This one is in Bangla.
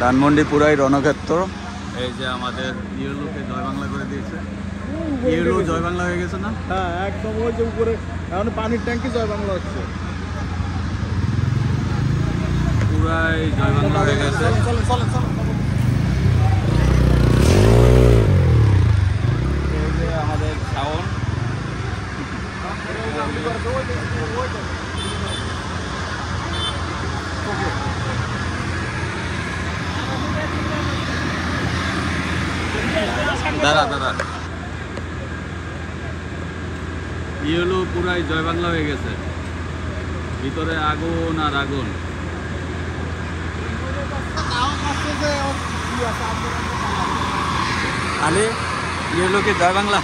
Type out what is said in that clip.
ধানমন্ডি পুরাই রণক্ষেত্র। এই যে আমাদের ইয়েলোকে জয় বাংলা করে দিয়েছে। ইয়েলো জয় বাংলা হয়ে গেছে না? হ্যাঁ একদম, ওই যে উপরে এখন পানির ট্যাঙ্কি জয় বাংলা হচ্ছে, পুরাই জয় বাংলা হয়ে গেছে। এই যে আমাদের শাওন, দাদা দাদা ইয়েলো পুরাই জয় বাংলা হয়ে গেছে, ভিতরে আগুন আর আগুন। আরে ইয়েলোকে জয় বাংলা।